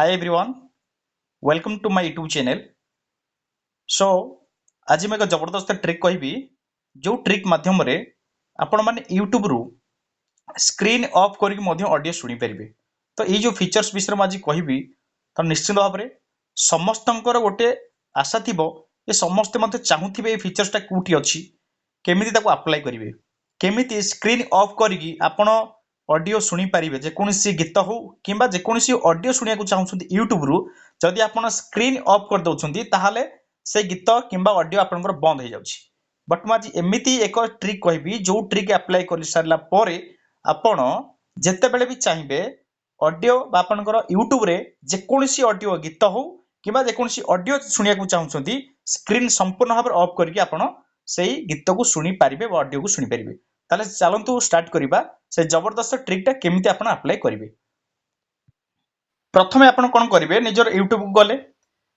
Hi everyone, welcome to my YouTube channel. So आज मैं एक जबरदस्त ट्रिक कहबी जो ट्रिक माध्यम रे आपण माने YouTube रु स्क्रीन ऑफ करके मध्य ऑडियो सुनी परिबे। तो ये जो फीचर्स विषय में आज कहबी तो निश्चित भाव में समस्तंकर गोटे आशा थिबो ये समस्त मते चाहूथिबे ये फीचर्स ता कोठी अछि केमिति ताको अप्लाई करिवे केमिति स्क्रीन ऑफ करके आपण ऑडियो सुनी पारिबे जे कोनसी गीत हो किंबा जे कोनसी ऑडियो सुनिया को चाहउछंती YouTube रु जदि आपण स्क्रीन ऑफ कर दउछंती ताहाले से गीत किंबा ऑडियो आपनकर बंद हो जाउछि। बट म आज एमिति एक ट्रिक कहबी जो ट्रिक अप्लाई कर सारला परे आपण जेते बेले भी चाहिबे ऑडियो बा आपनकर YouTube रे जे कोनसी ऑडियो गीत हो किंबा जे कोनसी ऑडियो सुनिया को चाहउछंती स्क्रीन संपूर्ण भाव ऑफ करके आपण सेही गीत को सुनी पारिबे बा ऑडियो को सुनी पारिबे। ताले चलंतु स्टार्ट करिबा से जबरदस्त ट्रिक टा केमिति आपण अप्लाई करिवे। प्रथमे आपण कोन करिवे निजर YouTube को गले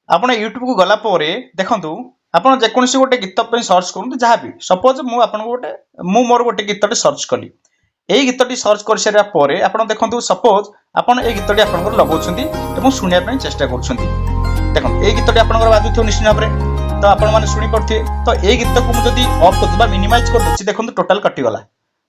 आपण YouTube को गला परे देखंतु आपण जे कोनसी गोटे गीत पे सर्च करंतु जहा भी सपोज मु आपण गोटे मु मोर गोटे गीतटे सर्च कली एई गीतटी सर्च कर सारा परे आपण देखंतु सपोज आपण ए गीतटी आपण लगौछंती एवं सुनिया पे चेष्टा करछंती देखंतु ए गीतटी आपण बाजुथो निश्चित भाबरे तो आपण माने सुनी पड़थे तो ए गीत को मु जदी ऑफ कर दबा मिनिमाइज कर दछि देखंतु टोटल कटि गला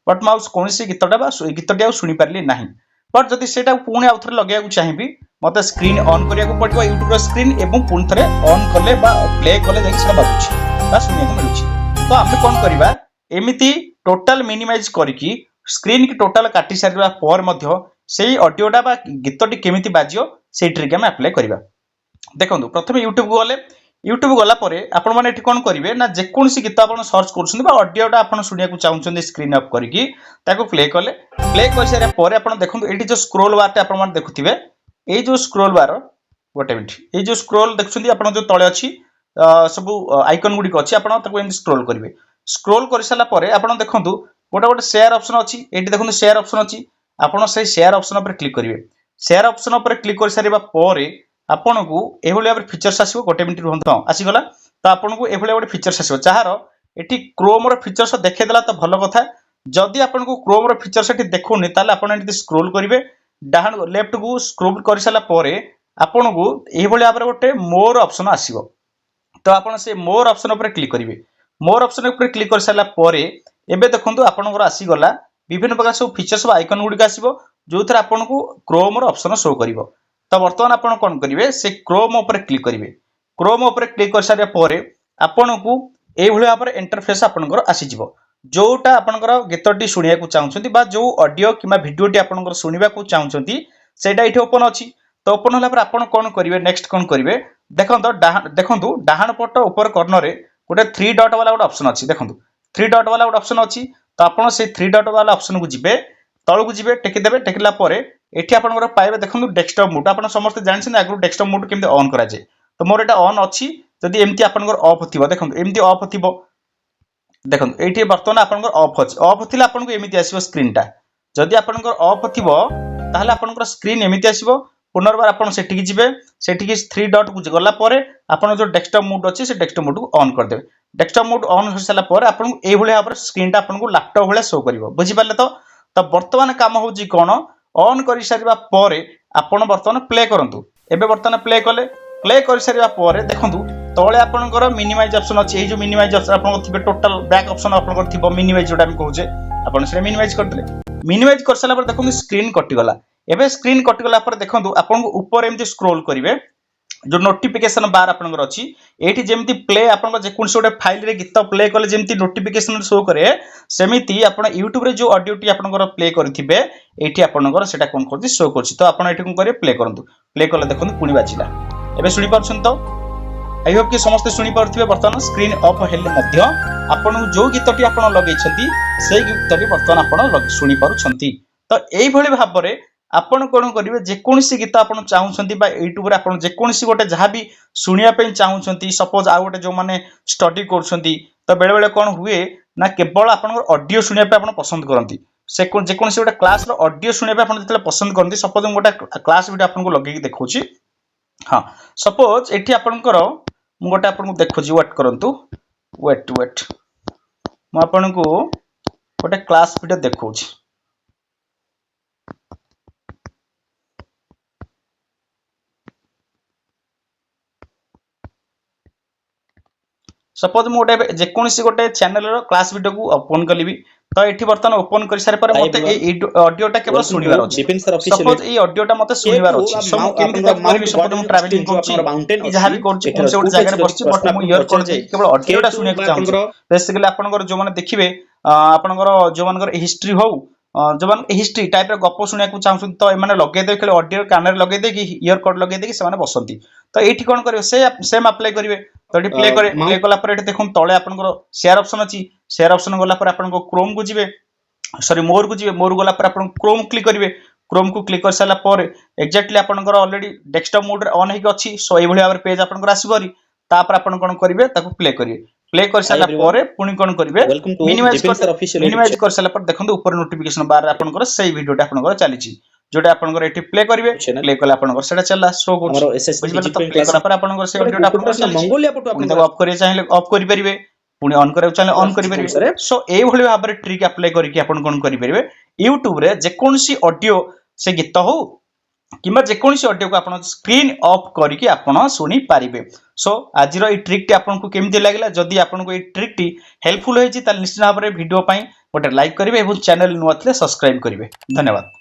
बट माउस कोनसी गीतटा बा गीतटी आ सुनी पारली नाही। बट जदी सेटा पुणी आउ थरे लगेया को चाहिबी मते स्क्रीन ऑन करिया को पड़िबो YouTube रो स्क्रीन एवं पुणी थरे ऑन करले बा प्ले करले देखि सेटा बाजुछि बा सुनिया को मिलुछि। तो आमे कोन करिबा एमिति टोटल मिनिमाइज करिकि स्क्रीन की टोटल काटी सारिबा पर मध्य सेही ऑडियोटा बा गीतटी केमिति बाजियो सेही ट्रिक हम अप्लाई करिबा। देखंतु प्रथमे YouTube को गले YouTube गला परे आपण माने एठी कोन करिवे ना जे कोनसी गीत आपण सर्च करछन बा ऑडियोटा आपण सुनिया को चाहउछन स्क्रीन ऑफ करिकि ताको प्ले कर सारे परे आपण देखंतु एठी जो स्क्रॉल बार टे आपण माने देखुथिबे ए जो स्क्रॉल बार गोटे मिनिट ए जो स्क्रॉल देखछन्ती आपण जो तळे अछि सब आइकन गुडी को अछि आपण ताको एम स्क्रॉल करिवे स्क्रॉल कर साला परे आपण देखंतु गोटे गोटे शेयर ऑप्शन अछि एठी देखंतु शेयर ऑप्शन अछि आपण से शेयर ऑप्शन पर क्लिक करिवे शेयर ऑप्शन पर क्लिक कर सारिबा परे आपण को एभली भाबरे फीचर्स आसीबो गोटे मिनिट रहंतो आसीगला तो आपण को एभली भाबरे फीचर्स आसीबो जहार एठी क्रोम रो फीचर्स देखे देला तो भलो कथा जदि आपण को क्रोम रो फीचर्स एठी देखोनी ताले आपण एठी स्क्रॉल करिवे डाहन लेफ्ट को स्क्रॉल कर साला परे आपण को एभली भाबरे गोटे मोर ऑप्शन आसीबो तो आपण से मोर ऑप्शन पर क्लिक करिवे मोर ऑप्शन पर क्लिक कर साला परे एबे देखंतु आपनकर आसीगला विभिन्न प्रकार सब फीचर्स आइकन गुडी आसीबो जो थरा आपण को क्रोम रो ऑप्शन शो करिवो। तो बर्तमान आपण कोन करिवे से क्रोम ऊपर क्लिक करिवे क्रोम ऊपर क्लिक कर सारे परे आपण को ए भली भाबरे इंटरफेस आपनकर आसी जिवो जोटा आपनकर गीतटी सुनिया को चाहउछंती बा जो ऑडियो किबा वीडियोटी आपनकर सुनिबा को चाहउछंती सेटा इथे ओपन अछि। तो ओपन होला पर आपण कोन करिवे नेक्स्ट कोन करिवे देखंतु डाहाण पट ऊपर कॉर्नर रे गोटे 3 डॉट वाला गोटे ऑप्शन अछि देखंतु 3 डॉट वाला गोटे ऑप्शन अछि तो आपण से 3 डॉट वाला ऑप्शन को जिबे तळु को जिबे टेकी देबे टेकिला परे एठी आपनकर पाइबे देखंतु डेस्कटॉप मोड आपण समस्त जानछन आगु डेस्कटॉप मोड केमते ऑन करा जाय तो मोर एटा ऑन अछि जदि एमती आपनकर ऑफ थिबो देखंतु एमती ऑफ थिबो देखंतु एठी वर्तमान आपनकर ऑफ अछि ऑफ थिला आपनको एमिति आसीबो स्क्रीन टा जदि आपनकर ऑफ थिबो ताहले आपनकर स्क्रीन एमिति आसीबो पुनर्बार आपण सेठी जिबे सेठी 3 डॉट को गला परे आपण जो डेस्कटॉप मोड अछि से डेस्कटॉप मोड को ऑन कर देबे डेस्कटॉप मोड ऑन हो साला परे आपण ए भली भाबरे स्क्रीन टा आपनको लैपटॉप भले शो करिवो बुझि पाले तो वर्तमान काम होउची कोन ऑन करि सारिबा परे आपण वर्तमान प्ले करंतु एबे वर्तमान प्ले करि सारिबा परे देखंतु तळे आपनकर मिनिमाइज ऑप्शन अछि ए जो मिनिमाइज ऑप्शन आपन थिबे टोटल बैक ऑप्शन आपनकर थिबो मिनिमाइज जोटा हम कहूजे आपण से मिनिमाइज कर देले मिनिमाइज कर साला पर देखंतु स्क्रीन कटि गला एबे स्क्रीन कटि गला पर देखंतु आपन ऊपर एमती स्क्रॉल करिवे जो नोटिफिकेशन बार आपनकर अछि एठी जेमती प्ले आपन जे कोन सोडे फाइल रे गीत प्ले करले जेमती नोटिफिकेशन शो करे सेमिति आपन YouTube रे जो ऑडियो टी आपनकर प्ले करथिबे एठी आपनकर सेटा कोन करछि शो करछि तो आपन एठी कोन करे प्ले करंतु प्ले करले देखंतु पुनी बाजिला एबे सुनि परछन तो आई होप कि समस्त सुनि परथिबे वर्तमान स्क्रीन ऑफ हेले मध्य आपन जो गीतटी आपन लगै छथि सेही गीतटी वर्तमान आपन सुनि परछथि। तो एई भली भाबरे आपण कोन करिवे जे कोनसी गीत आपण चाहउछंती बा YouTube रे आपण जे कोनसी गोटे जहा भी सुनिया पे चाहउछंती सपोज आ गोटे जो माने स्टडी करछंती तो बेले बेले कोन हुए ना केवल आपण ऑडियो सुनिया पे आपण पसंद करंती से जे कोनसी गोटे क्लास रो ऑडियो सुनिया पे आपण जतले पसंद करंती सपोज गोटे क्लास वीडियो आपण को लगै कि देखौची हां सपोज एठी आपणकर मु गोटे आपण को देखौची वेट करंतु वेट मु आपण को गोटे क्लास वीडियो देखौची सपोज मु गोटे जेकोसी गोटे चैनल रो क्लास वीडियो को ओपन कलिबी तो एठी बर्तन ओपन कर सारे पर मते ए ऑडियोटा केवल सुनिबार अछि सपोज ए ऑडियोटा मते सुनिबार अछि सो मु केमि तक करबी सपोज मु ट्रैवलिंग करछि जहा भी करछि कोन से गोटे जगह बसछि बट मु इयर कोड दे केवल ऑडियोटा सुनिया को चाहछि बेसिकली आपनकर जो माने देखिबे आपनकर जो मानकर हिस्ट्री हो जो मान हिस्ट्री टाइप रो गप सुनिया को चाहछु तो ए माने लगे दे केवल ऑडियो कानर लगे दे कि इयर कोड लगे दे कि से माने बसंती तो एठी कोन करिवे से सेम अप्लाई करिवे तो एठी प्ले करे प्ले कला पर एठी देखुन तळे आपनकर शेयर ऑप्शन अछि शेयर ऑप्शन गला पर आपनको क्रोम को जिवे सॉरी मोर को जिवे मोर गला पर आपन क्रोम क्लिक करिवे क्रोम को क्लिक कर साला पर एक्जेक्टली आपनकर ऑलरेडी डेस्कटॉप मोड रे ऑन हेक अछि सो ए भली भाबरे पेज आपनकर आसीबरी तापर आपन कोन करिवे ताको प्ले करिवे प्ले कर साला पर पुनी कोन करिवे मिनिमाइज कर साला पर देखंतु ऊपर नोटिफिकेशन बार आपनकर सेही वीडियोटा आपनकर चलीची जोटा आपनकर एठी प्ले करिवे प्ले कला आपनकर सेटा चला शो कर बुझबे तो प्ले कला पर आपनकर से वीडियोटा आपनकर चलीची मंगोलिया पटो आपन ऑफ करिए चाहे ऑफ करि परिबे पुनी ऑन करे चाहे ऑन करि परिबे सो ए भली भाबरे ट्रिक अप्लाई करिके आपन कोन करि परिबे YouTube रे जे कोनसी ऑडियो से गीत हो किंबा जे कोनसी ऑडियो को आपन स्क्रीन ऑफ करिके आपन सुनी पारिबे सो आज रो ई ट्रिक टी आपन को केमति लागला जदी आपन को ई ट्रिक टी हेल्पफुल होई छि त निश्चित भाबरे वीडियो पई गोटे लाइक करिवे एवं चैनल नुआथले सब्सक्राइब करिवे धन्यवाद।